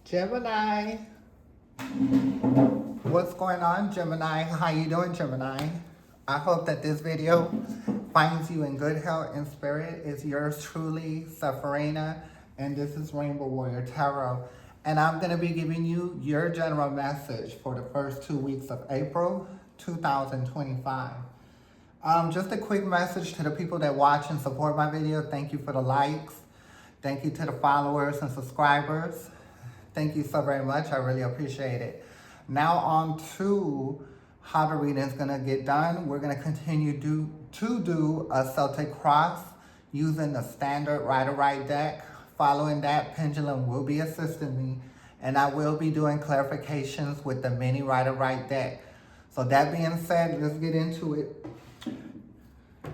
Gemini, what's going on, Gemini? How you doing, Gemini? I hope that this video finds you in good health and spirit. It's yours truly, Sepharina, and this is Rainbow Warrior Tarot. And I'm going to be giving you your general message for the first 2 weeks of April 2025. Just a quick message to the people that watch and support my video. Thank you for the likes. Thank you to the followers and subscribers. Thank you so very much. I really appreciate it. Now on to how the reading is going to get done. We're going to continue to do a Celtic cross using the standard Rider-Waite deck. Following that, Pendulum will be assisting me, and I will be doing clarifications with the mini Rider-Waite deck. So that being said, let's get into it.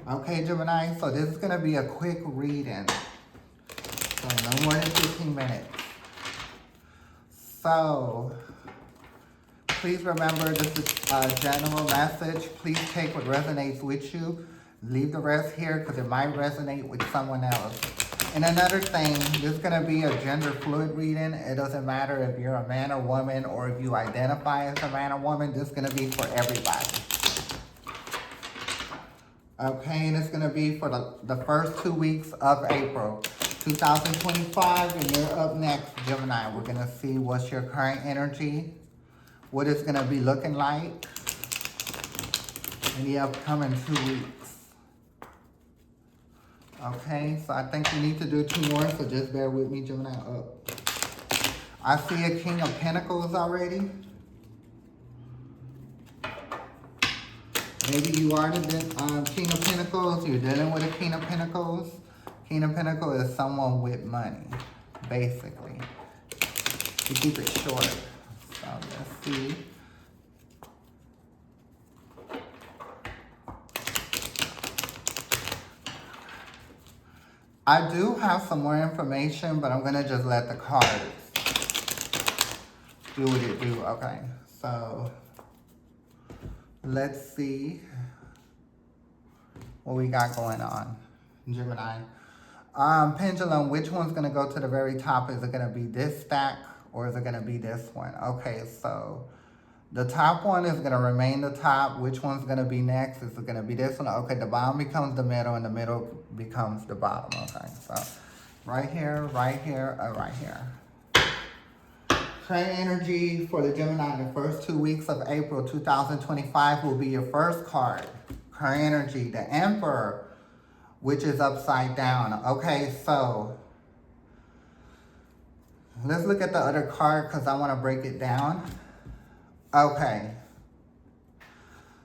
Okay, Gemini, so this is going to be a quick reading. So no more than 15 minutes. So, please remember this is a general message. Please take what resonates with you. Leave the rest here because it might resonate with someone else. And another thing, this is going to be a gender fluid reading. It doesn't matter if you're a man or woman or if you identify as a man or woman. This is going to be for everybody. Okay, and it's going to be for the first 2 weeks of April 2025, and you're up next, Gemini. We're going to see what's your current energy, what it's going to be looking like in the upcoming 2 weeks. Okay, so I think we need to do 2 more, so just bear with me, Gemini. Up. I see a King of Pentacles already. Maybe you are the King of Pentacles. You're dealing with a King of Pentacles. King of Pentacles is someone with money, basically. To keep it short. So let's see. I do have some more information, but I'm going to just let the cards do what it do. Okay, so let's see what we got going on, Gemini. Pendulum, which one's going to go to the very top? Is it going to be this stack or is it going to be this one? Okay, so the top one is going to remain the top. Which one's going to be next? Is it going to be this one? Okay, the bottom becomes the middle and the middle becomes the bottom. Okay, so right here, right here, right here. Current energy for the Gemini the first 2 weeks of April 2025 will be your first card. Current energy, the Emperor, which is upside down. Okay, so let's look at the other card because I want to break it down. Okay.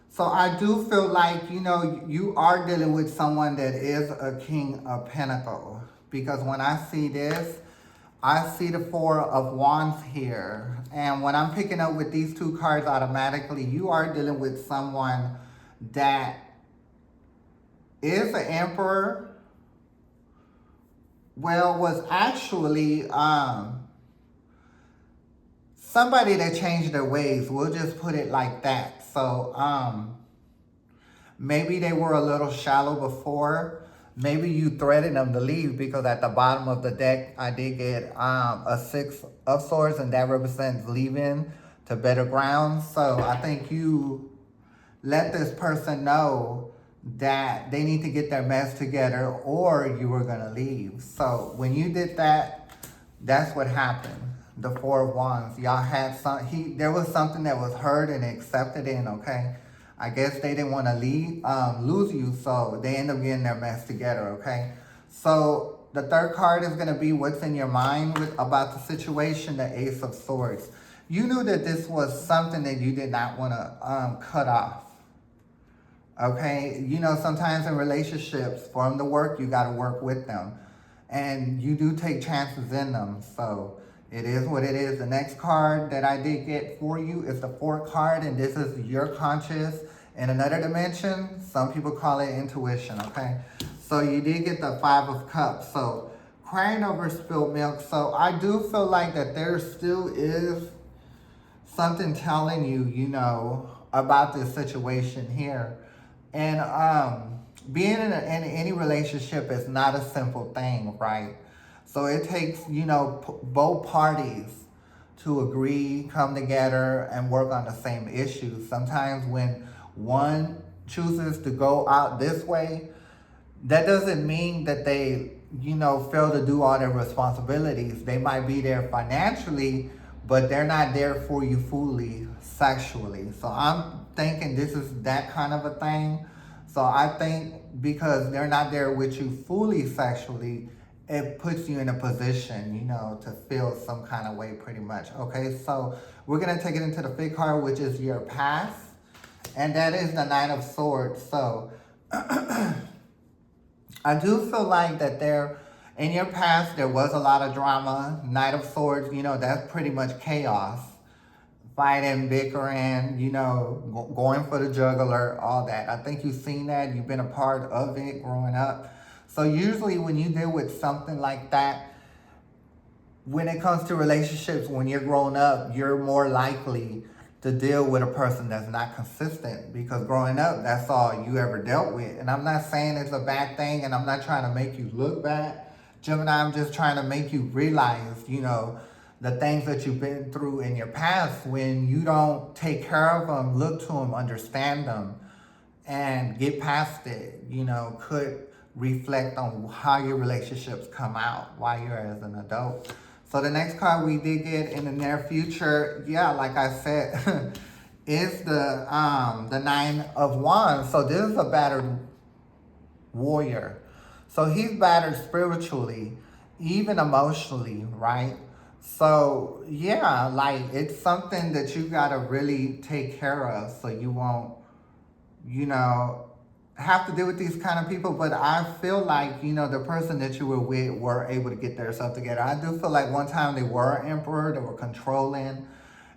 So I do feel like, you know, you are dealing with someone that is a King of Pentacles. Because when I see this, I see the Four of Wands here. And when I'm picking up with these 2 cards automatically, you are dealing with someone that is an Emperor. Well, was actually somebody that changed their ways. We'll just put it like that. So maybe they were a little shallow before. Maybe you threatened them to leave because at the bottom of the deck, I did get a 6 of Swords, and that represents leaving to better ground. So I think you let this person know that they need to get their mess together or you were going to leave. So when you did that, that's what happened. The Four of Wands. Y'all had there was something that was heard and accepted in, okay? I guess they didn't want to lose you, so they end up getting their mess together, okay? So the third card is going to be what's in your mind about the situation, the Ace of Swords. You knew that this was something that you did not want to cut off. Okay, you know, sometimes in relationships, for them to work, you got to work with them. And you do take chances in them. So it is what it is. The next card that I did get for you is the 4th card. And this is your conscious in another dimension. Some people call it intuition, okay? So you did get the 5 of Cups. So crying over spilled milk. So I do feel like that there still is something telling you, you know, about this situation here. And being in any relationship is not a simple thing, right? So it takes, you know, both parties to agree, come together, and work on the same issues. Sometimes when one chooses to go out this way, that doesn't mean that they, fail to do all their responsibilities. They might be there financially, but they're not there for you fully sexually. So I'm thinking this is that kind of a thing. So I think because they're not there with you fully sexually, it puts you in a position, to feel some kind of way pretty much. Okay, so we're going to take it into the fifth card, which is your past. And that is the Nine of Swords. So I do feel like that in your past, there was a lot of drama. Knight of Swords, that's pretty much chaos. Fighting, bickering, going for the jugular, all that. I think you've seen that. You've been a part of it growing up. So usually when you deal with something like that, when it comes to relationships, when you're grown up, you're more likely to deal with a person that's not consistent, because growing up, that's all you ever dealt with. And I'm not saying it's a bad thing, and I'm not trying to make you look bad, Gemini. I'm just trying to make you realize, the things that you've been through in your past. When you don't take care of them, look to them, understand them, and get past it, could reflect on how your relationships come out while you're as an adult. So the next card we did get in the near future, like I said, is the Nine of Wands. So this is a battered warrior. So he's battered spiritually, even emotionally, right? So it's something that you gotta really take care of, so you won't, have to deal with these kind of people. But I feel like, the person that you were with were able to get themselves together. I do feel like one time they were an emperor, they were controlling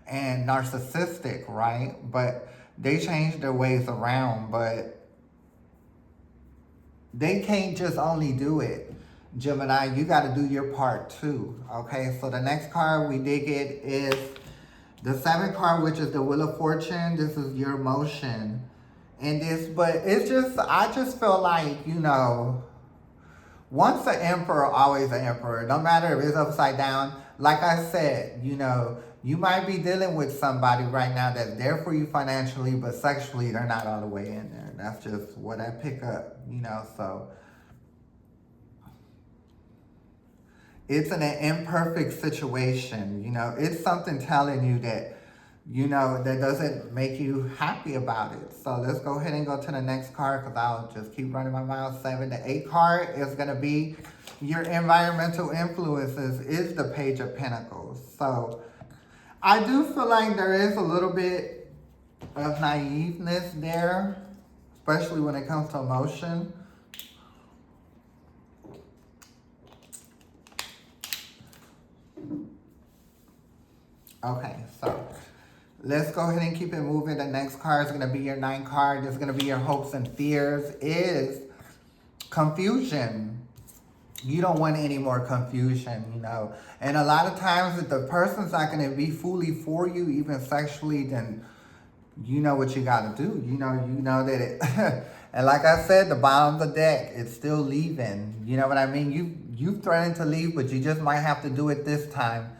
and narcissistic, right? But they changed their ways around. But they can't just only do it, Gemini. You got to do your part too, okay? So the next card we did get is the seventh card, which is the Wheel of Fortune. This is your emotion. But I just feel like, once an emperor, always an emperor. No matter if it's upside down. Like I said, you might be dealing with somebody right now that's there for you financially, but sexually they're not all the way in there. That's just what I pick up, so. It's an imperfect situation, It's something telling you that, that doesn't make you happy about it. So let's go ahead and go to the next card, because I'll just keep running my mouth. 7 to 8 card is going to be your environmental influences, is the Page of Pentacles. So I do feel like there is a little bit of naiveness there, especially when it comes to emotion. Okay, so let's go ahead and keep it moving. The next card is going to be your 9 card. It's going to be your hopes and fears, is confusion. You don't want any more confusion, And a lot of times if the person's not going to be fully for you, even sexually, then you know what you got to do. You know that it... And like I said, the bottom of the deck, it's still leaving. You know what I mean? You've threatened to leave, but you just might have to do it this time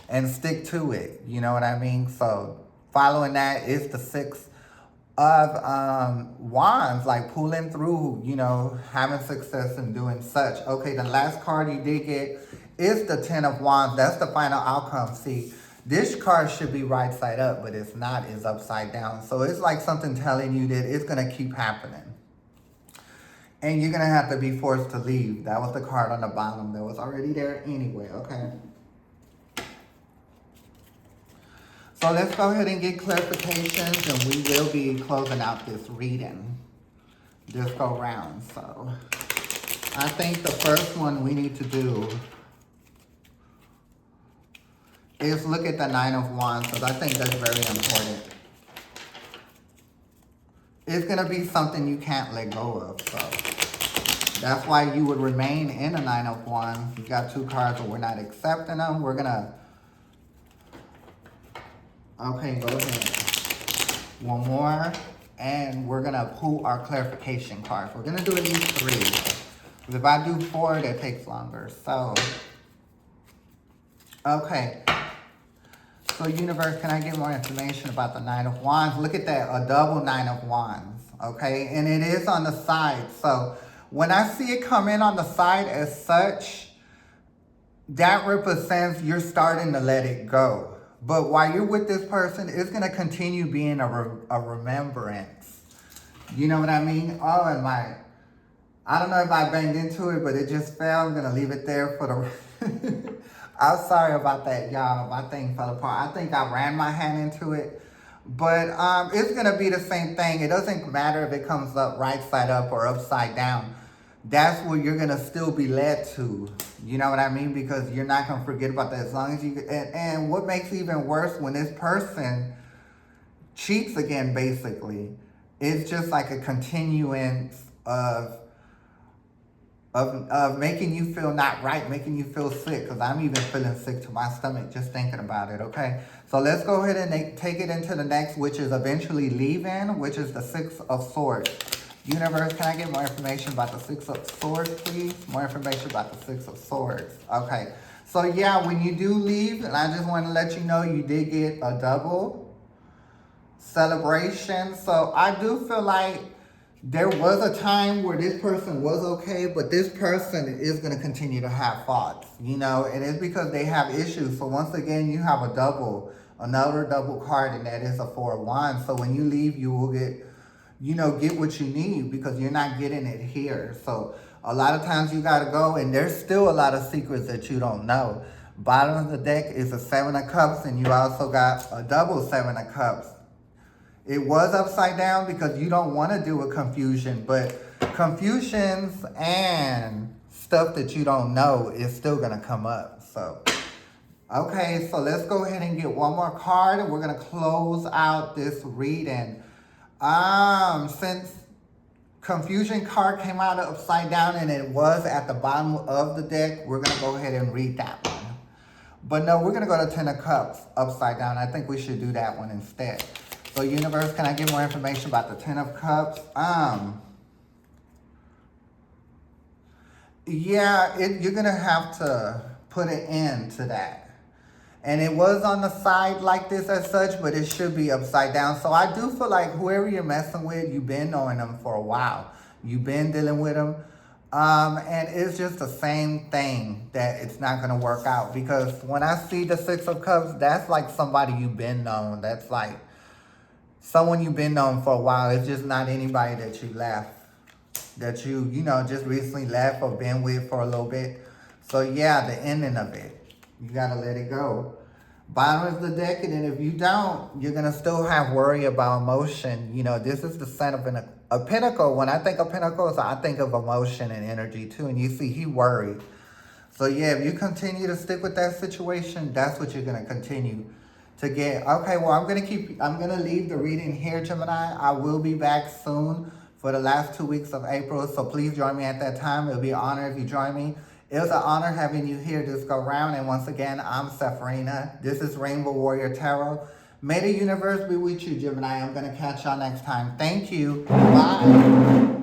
and stick to it. You know what I mean? So following that is the 6 of Wands, like pulling through, having success and doing such. Okay, the last card you did get is the 10 of Wands. That's the final outcome. See, this card should be right side up, but it's not. It's upside down. So it's like something telling you that it's going to keep happening. And you're going to have to be forced to leave. That was the card on the bottom that was already there anyway, okay? So let's go ahead and get clarifications, and we will be closing out this reading this go round. So I think the first one we need to do is look at the 9 of Wands, because I think that's very important. It's going to be something you can't let go of, so that's why you would remain in the 9 of Wands. You got 2 cards, but we're not accepting them. We're going to... Okay, go ahead. One more, and we're going to pull our clarification cards. We're going to do at least 3. Because if I do 4, that takes longer. So, okay. So universe, can I get more information about the Nine of Wands? Look at that, a double Nine of Wands, okay? And it is on the side. So when I see it come in on the side as such, that represents you're starting to let it go. But while you're with this person, it's going to continue being a remembrance. You know what I mean? Oh, and I don't know if I banged into it, but it just fell. I'm going to leave it there for the... I'm sorry about that, y'all. My thing fell apart. I think I ran my hand into it. But it's going to be the same thing. It doesn't matter if it comes up right side up or upside down. That's where you're going to still be led to. You know what I mean? Because you're not going to forget about that as long as you... And what makes it even worse when this person cheats again, basically, it's just like a continuance of making you feel not right, making you feel sick, because I'm even feeling sick to my stomach just thinking about it, okay? So let's go ahead and take it into the next, which is eventually leave-in, which is the Six of Swords. Universe, can I get more information about the Six of Swords, please? More information about the Six of Swords. Okay. So, yeah, when you do leave, and I just want to let you know you did get a double celebration. So, I do feel like there was a time where this person was okay, but this person is going to continue to have faults, you know, and it's because they have issues. So, once again, you have another double card, and that is a Four of Wands. So, when you leave, you will get what you need because you're not getting it here. So a lot of times you got to go, and there's still a lot of secrets that you don't know. Bottom of the deck is a Seven of Cups, and you also got a double Seven of Cups. It was upside down because you don't want to deal with confusion, but confusions and stuff that you don't know is still going to come up. So, okay, so let's go ahead and get one more card, and we're going to close out this reading. Since confusion card came out upside down and it was at the bottom of the deck, we're going to go ahead and read that one. But no, we're going to go to Ten of Cups upside down. I think we should do that one instead. So universe, can I get more information about the Ten of Cups? Yeah, you're going to have to put an end to that. And it was on the side like this as such, but it should be upside down. So I do feel like whoever you're messing with, you've been knowing them for a while. You've been dealing with them. And it's just the same thing that it's not going to work out. Because when I see the Six of Cups, that's like somebody you've been known. That's like someone you've been known for a while. It's just not anybody that you left. That you just recently left or been with for a little bit. So yeah, the ending of it. You got to let it go. Bottom of the deck, and then if you don't, you're going to still have worry about emotion. You know, this is the sign of a pentacle. When I think of pentacles, I think of emotion and energy too. And you see, he worried. So yeah, if you continue to stick with that situation, that's what you're going to continue to get. Okay, well, I'm going to leave the reading here, Gemini. I will be back soon for the last 2 weeks of April. So please join me at that time. It'll be an honor if you join me. It was an honor having you here this go round. And once again, I'm Sepharina. This is Rainbow Warrior Tarot. May the universe be with you, Gemini. I'm going to catch y'all next time. Thank you. Bye.